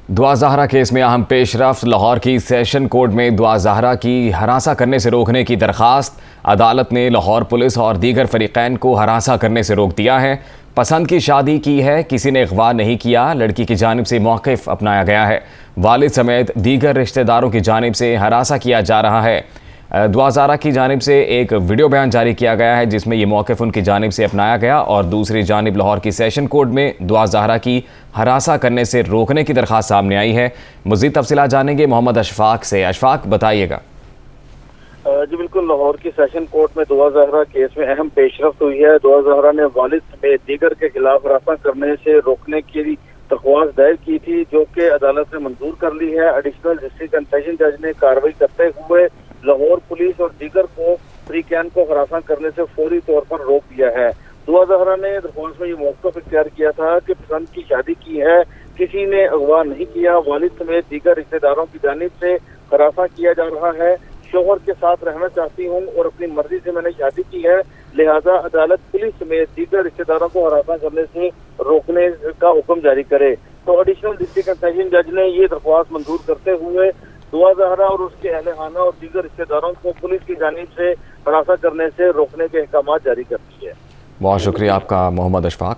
दुआ ज़हरा केस में अहम पेशरफ्त। लाहौर की सेशन कोर्ट में दुआ ज़हरा की हरासा करने से रोकने की दरख्वास्त। अदालत ने लाहौर पुलिस और दीगर फरीक़ैन को हरासा करने से रोक दिया है। पसंद की शादी की है, किसी ने अगवा नहीं किया। लड़की की जानिब से मौक़िफ़ अपनाया गया है। वालिद समेत दीगर रिश्तेदारों की जानिब से हरासा किया जा रहा है। दुआ ज़हरा की जानिब से एक वीडियो बयान जारी किया गया है जिसमें ये मौक़िफ़ उनकी जानिब से अपनाया गया और दूसरी जानिब लाहौर की सेशन कोर्ट में दुआ ज़हरा की हरासा करने से रोकने की दरख्वास्त सामने आई है। मज़ीद तफ़सीलात जानेंगे मोहम्मद अशफाक से। अशफाक, बताइएगा। जी बिल्कुल, लाहौर की सेशन कोर्ट में दुआ ज़हरा केस में अहम पेशरफ्त हुई है। दुआ ज़हरा ने वालिद समेत दीगर के खिलाफ हरासा करने से रोकने की दरख्वास्त दायर की थी, जो कि अदालत ने मंजूर कर ली है। एडिशनल डिस्ट्रिक्ट एंड सेशन जज ने कार्रवाई करते हुए लाहौर पुलिस और दीगर को फरीक़ैन को हरासा करने से फौरी तौर पर रोक दिया है। दुआ ज़हरा ने दरख्वास्त में ये मौक़िफ़ इख्तियार किया था कि पसंद की शादी की है, किसी ने अगवा नहीं किया। वालिद समेत दीगर रिश्तेदारों की जानिब से हरासा किया जा रहा है। शोहर के साथ रहना चाहती हूँ और अपनी मर्जी से मैंने शादी की है, लिहाजा अदालत पुलिस समेत दीगर रिश्तेदारों को हरासा करने से रोकने का हुक्म जारी करे। तो एडिशनल डिस्ट्रिक्ट एंड सेशन जज ने ये दरख्वास्त मंजूर करते हुए दुआ ज़हरा और उसके अहले खाना और दीगर रिश्तेदारों को पुलिस की जानिब से हरासा करने से रोकने के अहकाम जारी कर दिए हैं। बहुत शुक्रिया आपका मोहम्मद अशफाक।